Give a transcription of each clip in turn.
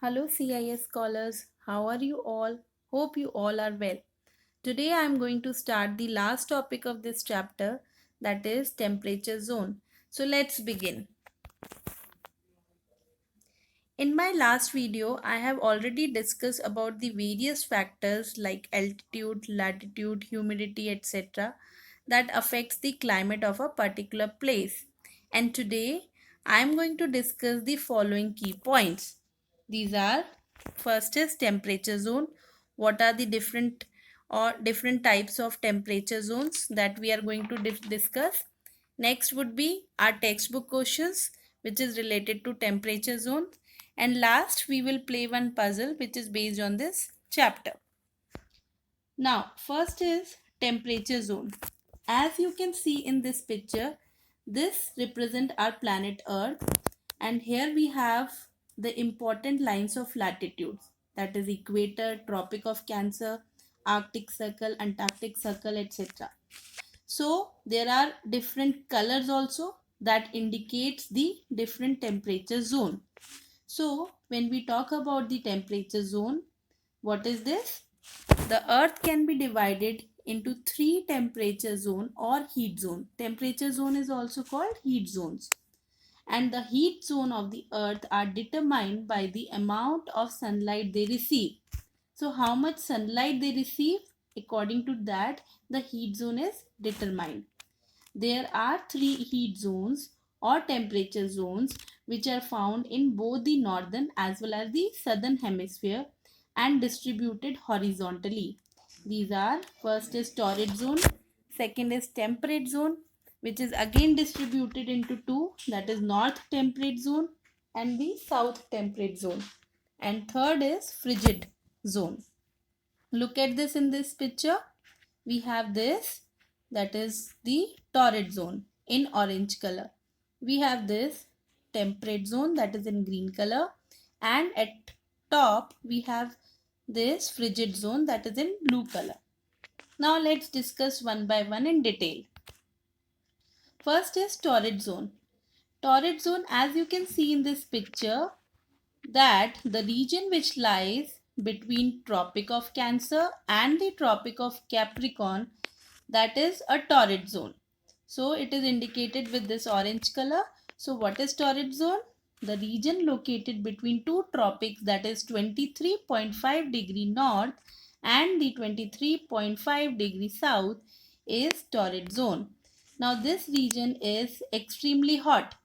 Hello CIS scholars, how are you all? Hope you all are well. Today I am going to start the last topic of this chapter, that is temperature zone. So let's begin. In my last video, I have already discussed about the various factors like altitude, latitude, humidity, etc. that affects the climate of a particular place. And today, I am going to discuss the following key points. These are: first is temperature zone. What are the different types of temperature zones that we are going to discuss? Next would be our textbook questions, which is related to temperature zone. And last, we will play one puzzle which is based on this chapter. Now, first is temperature zone. As you can see in this picture, this represents our planet Earth, and here we have the important lines of latitudes, that is equator, Tropic of Cancer, Arctic Circle, Antarctic Circle, etc. So there are different colors also that indicates the different temperature zone. So when we talk about the temperature zone, what is this? The earth can be divided into three temperature zone or heat zone. Temperature zone is also called heat zones. And the heat zone of the earth are determined by the amount of sunlight they receive. So how much sunlight they receive, according to that, the heat zone is determined. There are three heat zones or temperature zones which are found in both the northern as well as the southern hemisphere and distributed horizontally. These are: first is torrid zone, second is temperate zone, which is again distributed into two, that is north temperate zone and the south temperate zone, and third is frigid zone. Look at this in this picture. We have this, that is the torrid zone in orange color. We have this temperate zone that is in green color, and at top we have this frigid zone that is in blue color. Now let's discuss one by one in detail. First is torrid zone. Torrid zone, as you can see in this picture, that the region which lies between Tropic of Cancer and the Tropic of Capricorn, that is a torrid zone. So it is indicated with this orange color. So what is torrid zone? The region located between two tropics, that is 23.5 degree north and the 23.5 degree south, is torrid zone. Now this region is extremely hot.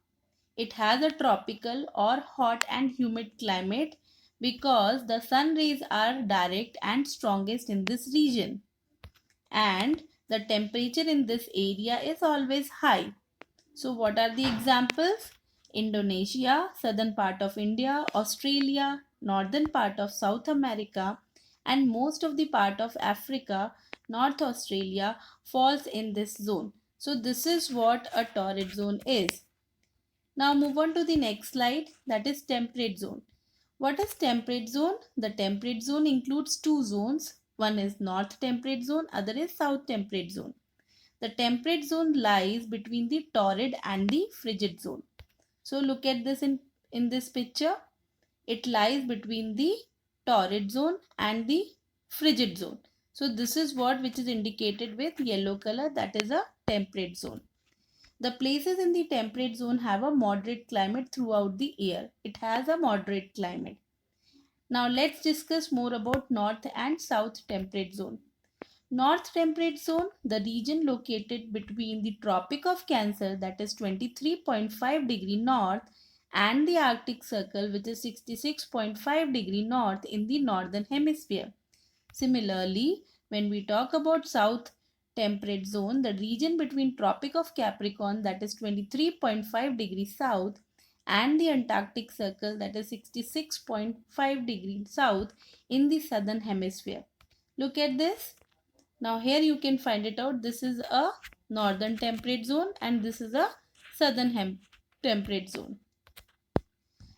It has a tropical or hot and humid climate because the sun rays are direct and strongest in this region, and the temperature in this area is always high. So what are the examples? Indonesia, southern part of India, Australia, northern part of South America, and most of the part of Africa, North Australia falls in this zone. So this is what a torrid zone is. Now move on to the next slide, that is temperate zone. What is temperate zone? The temperate zone includes two zones. One is north temperate zone, other is south temperate zone. The temperate zone lies between the torrid and the frigid zone. So look at this in this picture. It lies between the torrid zone and the frigid zone. So this is what which is indicated with yellow color, that is a temperate zone. The places in the temperate zone have a moderate climate throughout the year. It has a moderate climate. Now let's discuss more about north and south temperate zone. North temperate zone, the region located between the Tropic of Cancer, that is 23.5 degree north, and the Arctic Circle, which is 66.5 degree north in the northern hemisphere. Similarly, when we talk about south temperate zone, the region between Tropic of Capricorn, that is 23.5 degrees south, and the Antarctic Circle, that is 66.5 degrees south in the southern hemisphere. Look at this. Now here you can find it out. This is a northern temperate zone and this is a southern temperate zone.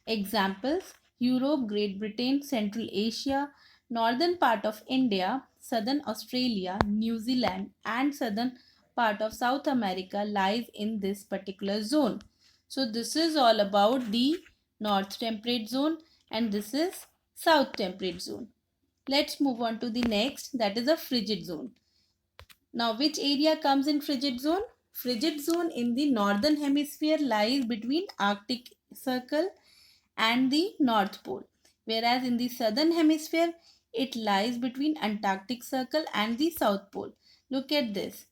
Examples: Europe, Great Britain, Central Asia, northern part of India, southern Australia, New Zealand, and southern part of South America lies in this particular zone. So this is all about the north temperate zone, and this is south temperate zone. Let's move on to the next, that is a frigid zone. Now, which area comes in frigid zone? Frigid zone in the northern hemisphere lies between Arctic Circle and the North Pole, whereas in the southern hemisphere it lies between Antarctic Circle and the South Pole. Look at this.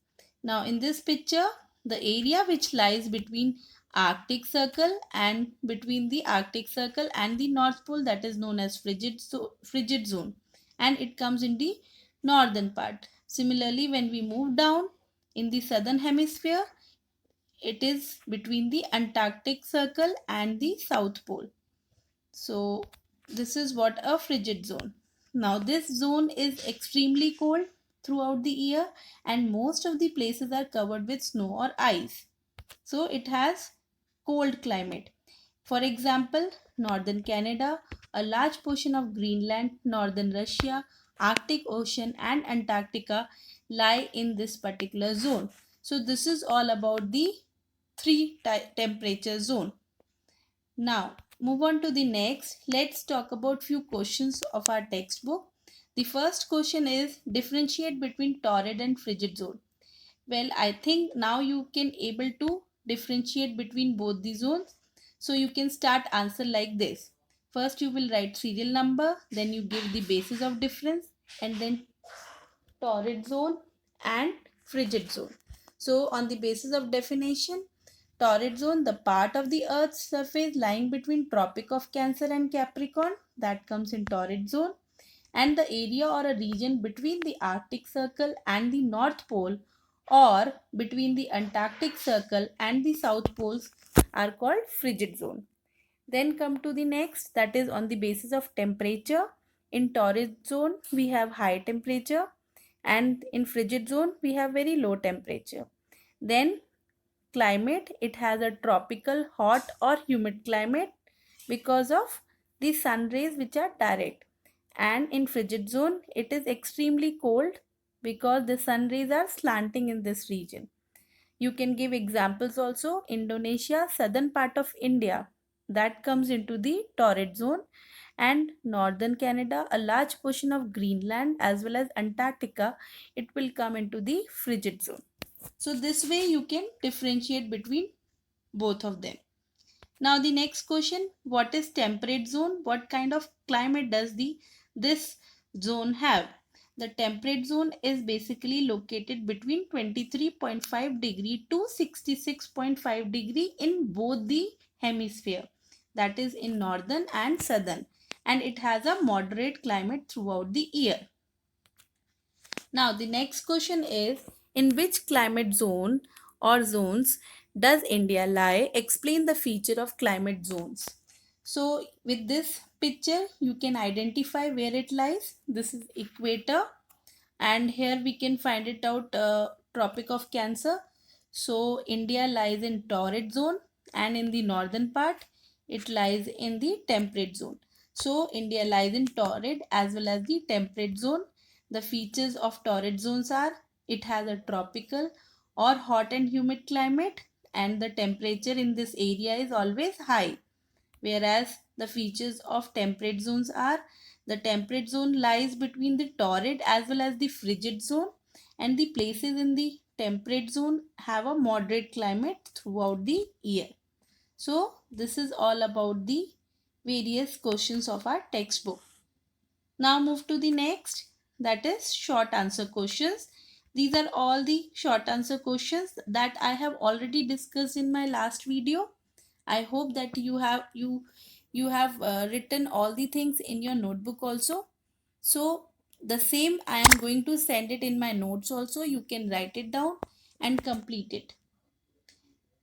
Now, in this picture, the area which lies between Arctic Circle and the North Pole, that is known as frigid zone, and it comes in the northern part. Similarly, when we move down in the southern hemisphere, it is between the Antarctic Circle and the South Pole. So this is what a frigid zone. Now this zone is extremely cold throughout the year and most of the places are covered with snow or ice. So it has cold climate. For example, northern Canada, a large portion of Greenland, northern Russia, Arctic Ocean and Antarctica lie in this particular zone. So this is all about the three temperature zone. Now, move on to the next. Let's talk about few questions of our textbook. The first question is differentiate between torrid and frigid zone. Well, I think now you can able to differentiate between both the zones. So you can start answer like this. First you will write serial number, then you give the basis of difference and then torrid zone and frigid zone. So on the basis of definition, torrid zone, the part of the earth's surface lying between Tropic of Cancer and Capricorn, that comes in torrid zone, and the area or a region between the Arctic Circle and the North Pole or between the Antarctic Circle and the South Poles are called frigid zone. Then come to the next, that is on the basis of temperature. In torrid zone we have high temperature and in frigid zone we have very low temperature. Then climate, it has a tropical hot or humid climate because of the sun rays which are direct, and in frigid zone it is extremely cold because the sun rays are slanting in this region. You can give examples also. Indonesia, southern part of India, that comes into the torrid zone, and northern Canada, a large portion of Greenland as well as Antarctica, it will come into the frigid zone. So this way you can differentiate between both of them. Now the next question, what is temperate zone? What kind of climate does this zone have? The temperate zone is basically located between 23.5 degree to 66.5 degree in both the hemisphere, that is in northern and southern, and it has a moderate climate throughout the year. Now the next question is, in which climate zone or zones does India lie? Explain the feature of climate zones. So with this picture you can identify where it lies. This is equator and here we can find it out, Tropic of Cancer. So India lies in torrid zone and in the northern part it lies in the temperate zone. So India lies in torrid as well as the temperate zone. The features of torrid zones are, it has a tropical or hot and humid climate and the temperature in this area is always high. Whereas the features of temperate zones are, the temperate zone lies between the torrid as well as the frigid zone, and the places in the temperate zone have a moderate climate throughout the year. So this is all about the various questions of our textbook. Now move to the next, that is short answer questions. These are all the short answer questions that I have already discussed in my last video. I hope that you have written all the things in your notebook also. So the same I am going to send it in my notes also. You can write it down and complete it.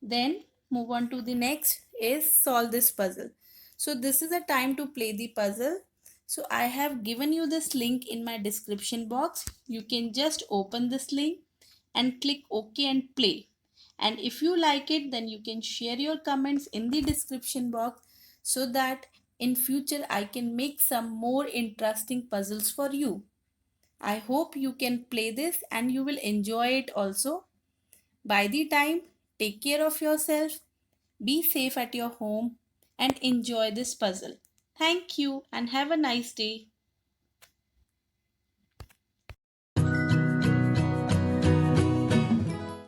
Then move on to the next is solve this puzzle. So this is a time to play the puzzle. So I have given you this link in my description box. You can just open this link and click OK and play. And if you like it, then you can share your comments in the description box so that in future I can make some more interesting puzzles for you. I hope you can play this and you will enjoy it also. By the time, take care of yourself, be safe at your home and enjoy this puzzle. Thank you and have a nice day.